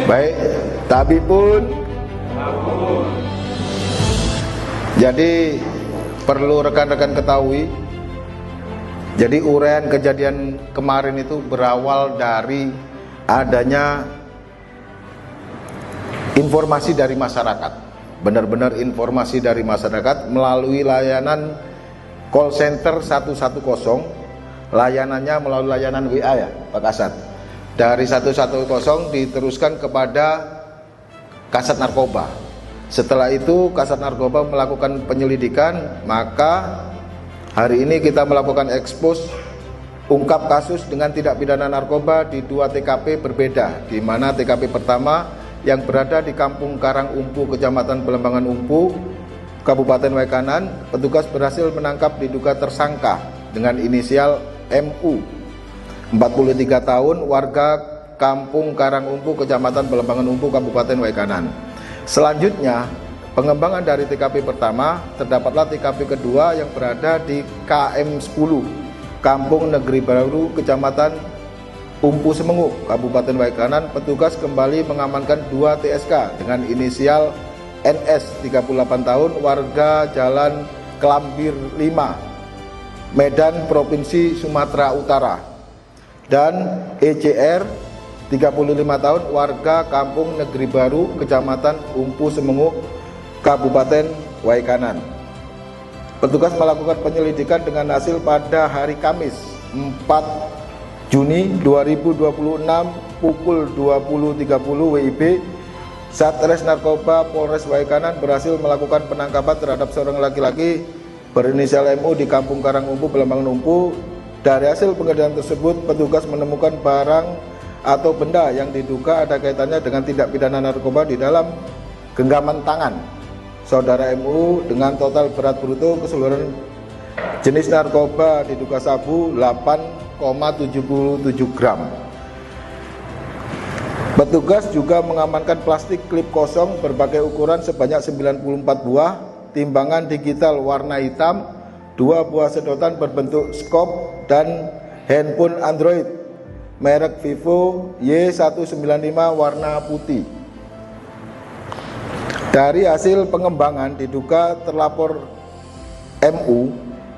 Baik, tabipun. Jadi perlu rekan-rekan ketahui, jadi uraian kejadian kemarin itu berawal dari adanya informasi dari masyarakat. Benar-benar informasi dari masyarakat melalui layanan call center 110. Layanannya melalui layanan WA ya, Pak Kasat. Dari 110 diteruskan kepada Kasat Narkoba. Setelah itu Kasat Narkoba melakukan penyelidikan, maka hari ini kita melakukan ekspos ungkap kasus dengan tindak pidana narkoba di 2 TKP berbeda, di mana TKP pertama yang berada di Kampung Karang Umpu, Kecamatan Belembangan Umpu, Kabupaten Waikanan, petugas berhasil menangkap diduga tersangka dengan inisial MU, 43 tahun, warga Kampung Karang Umpu, Kecamatan Belembangan Umpu, Kabupaten Waikanan. Selanjutnya, pengembangan dari TKP pertama, terdapatlah TKP kedua yang berada di KM 10, Kampung Negeri Baru, Kecamatan Umpu Semengu, Kabupaten Waikanan. Petugas kembali mengamankan 2 TSK dengan inisial NS, 38 tahun, warga Jalan Kelambir 5, Medan, Provinsi Sumatera Utara, dan ECR, 35 tahun, warga Kampung Negeri Baru, Kecamatan Umpu Semengu, Kabupaten Waikanan. Petugas melakukan penyelidikan dengan hasil pada hari Kamis 4 Juni 2026 pukul 20.30 WIB, Satres Narkoba Polres Waikanan berhasil melakukan penangkapan terhadap seorang laki-laki berinisial MU di Kampung Karang Umpu, Belembangan Umpu. Dari hasil penggeledahan tersebut, petugas menemukan barang atau benda yang diduga ada kaitannya dengan tindak pidana narkoba di dalam genggaman tangan saudara MU dengan total berat bruto keseluruhan jenis narkoba diduga sabu 8,77 gram. Petugas juga mengamankan plastik klip kosong berbagai ukuran sebanyak 94 buah, timbangan digital warna hitam, 2 buah sedotan berbentuk skop, dan handphone Android merek Vivo Y195 warna putih. Dari hasil pengembangan diduga terlapor MU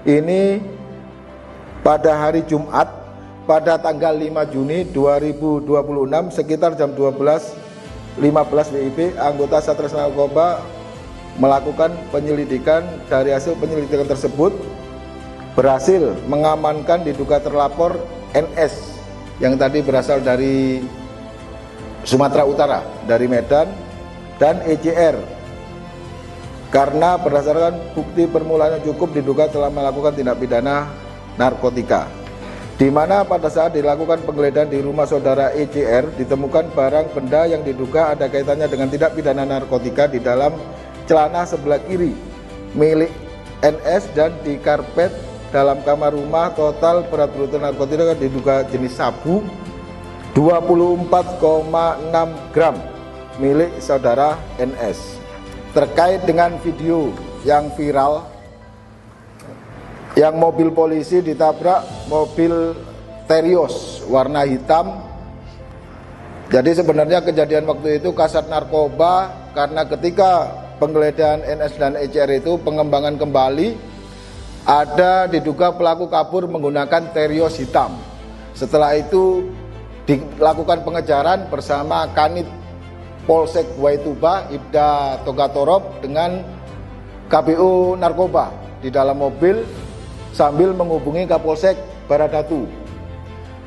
ini pada hari Jumat pada tanggal 5 Juni 2026 sekitar jam 12.15 WIB, anggota Satres Narkoba melakukan penyelidikan. Dari hasil penyelidikan tersebut berhasil mengamankan diduga terlapor NS yang tadi berasal dari Sumatera Utara, dari Medan, dan ECR karena berdasarkan bukti permulaan yang cukup diduga telah melakukan tindak pidana narkotika, di mana pada saat dilakukan penggeledahan di rumah saudara ECR ditemukan barang benda yang diduga ada kaitannya dengan tindak pidana narkotika di dalam celana sebelah kiri milik NS dan di karpet dalam kamar rumah. Total berat bruto narkotika diduga jenis sabu 24,6 gram milik saudara NS. Terkait dengan video yang viral yang mobil polisi ditabrak mobil Terios warna hitam, jadi sebenarnya kejadian waktu itu Kasat Narkoba, karena ketika penggeledahan NS dan ECR itu pengembangan kembali, ada diduga pelaku kabur menggunakan Terios hitam. Setelah itu dilakukan pengejaran bersama Kanit Polsek Waituba Ibda Togatorob dengan KBU Narkoba di dalam mobil sambil menghubungi Kapolsek Baradatu.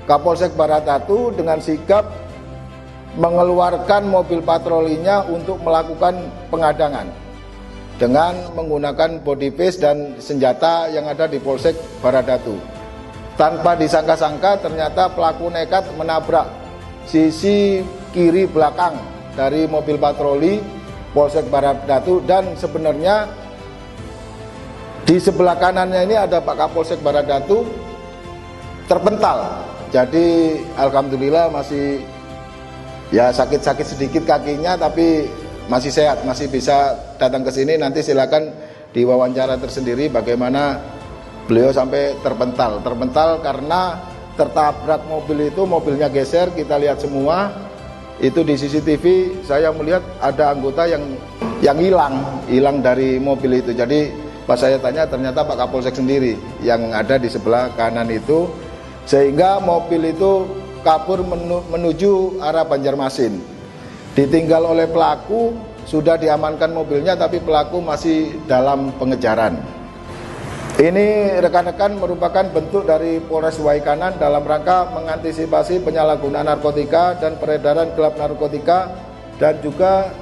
Kapolsek Baradatu dengan sigap mengeluarkan mobil patrolinya untuk melakukan pengadangan dengan menggunakan body paste dan senjata yang ada di Polsek Baradatu. Tanpa disangka-sangka ternyata pelaku nekat menabrak sisi kiri belakang dari mobil patroli Polsek Baradatu, dan sebenarnya di sebelah kanannya ini ada Pak Kapolsek Baradatu terpental. Jadi alhamdulillah masih ya sakit-sakit sedikit kakinya, tapi masih sehat, masih bisa datang ke sini. Nanti silakan diwawancara tersendiri bagaimana beliau sampai terpental karena tertabrak mobil itu, mobilnya geser, kita lihat semua. itu di CCTV saya melihat ada anggota yang hilang dari mobil itu. Jadi pas saya tanya ternyata Pak Kapolsek sendiri yang ada di sebelah kanan itu, sehingga mobil itu kabur menuju arah Banjarmasin. Ditinggal oleh pelaku, sudah diamankan mobilnya tapi pelaku masih dalam pengejaran. Ini rekan-rekan merupakan bentuk dari Polres Waikanan dalam rangka mengantisipasi penyalahgunaan narkotika dan peredaran gelap narkotika, dan juga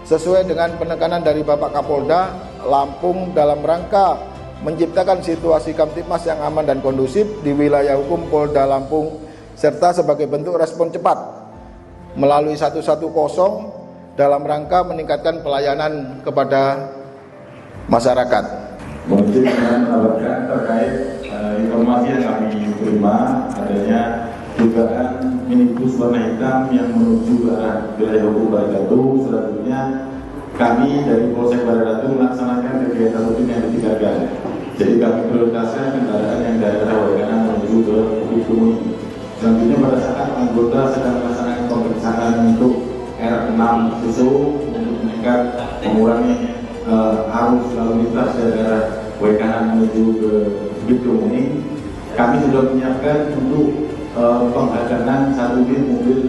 sesuai dengan penekanan dari Bapak Kapolda Lampung dalam rangka menciptakan situasi Kamtipmas yang aman dan kondusif di wilayah hukum Polda Lampung, serta sebagai bentuk respon cepat melalui 110 dalam rangka meningkatkan pelayanan kepada masyarakat. Mungkin dengan menambahkan terkait informasi yang kami terima adanya dugaan minibus warna hitam yang menuju ke arah wilayah hukum Baradatu. Selanjutnya kami dari Polsek Baradatu melaksanakan kegiatan rutin yang ditinggalkan. Jadi kami prioritaskan kendaraan yang dari arah Waikanan menuju ke Bukit Tumuni. Selanjutnya pada saat anggota sedang melaksanakan pemeriksaan untuk R6 susu untuk mengurangi arus lalu lintas dari arah Waikanan menuju ke Bukit Tumuni, kami sudah menyiapkan untuk penghadapan satu unit mobil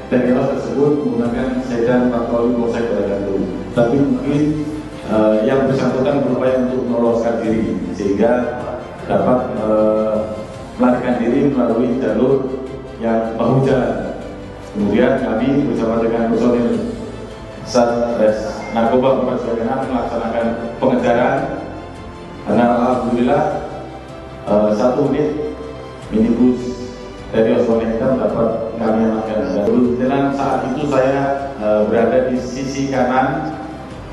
Terios tersebut menggunakan sedan patroli Polsek Baradatu. Tapi mungkin yang bersangkutan berupaya untuk meloloskan diri sehingga dapat melarikan diri melalui jalur yang bahu jalan. Kemudian kami bersama dengan personil Satres Narkoba Polres Waikanan melaksanakan pengejaran, karena alhamdulillah satu unit minibus Terios warna hitam dapat kami amankan. Dan saat itu saya berada di sisi kanan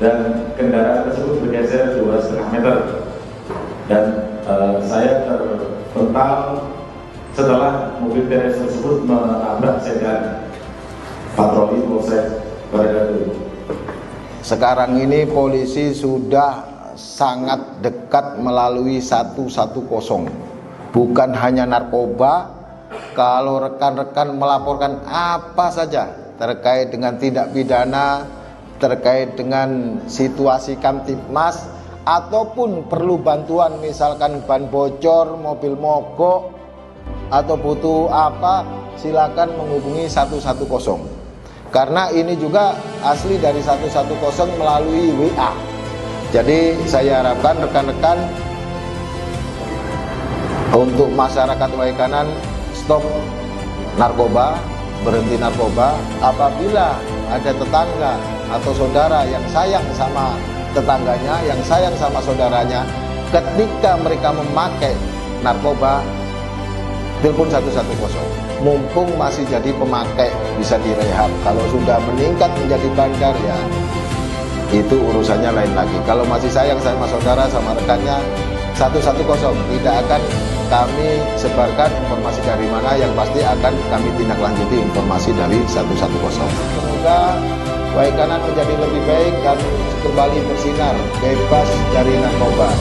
dan kendaraan tersebut bergeser 2,5 meter dan saya terpental setelah mobil Terios tersebut menabrak sedan patroli Polsek Baradatu. Sekarang ini polisi sudah sangat dekat melalui 110, bukan hanya narkoba. Kalau rekan-rekan melaporkan apa saja terkait dengan tindak pidana, terkait dengan situasi Kamtipmas, ataupun perlu bantuan misalkan ban bocor, mobil mogok, atau butuh apa, silakan menghubungi 110. Karena ini juga asli dari 110 melalui WA. Jadi saya harapkan rekan-rekan untuk masyarakat Waikanan stop narkoba, berhenti narkoba. Apabila ada tetangga atau saudara yang sayang sama tetangganya, yang sayang sama saudaranya, ketika mereka memakai narkoba, telepon 110. Mumpung masih jadi pemakai, bisa direhab. Kalau sudah meningkat menjadi bandar, ya itu urusannya lain lagi. Kalau masih sayang sama saudara, sama rekannya, 110 tidak akan kami sebarkan informasi dari mana, yang pasti akan kami tindak lanjuti informasi dari 110. Semoga Waikanan menjadi lebih baik dan kembali bersinar, bebas dari narkoba.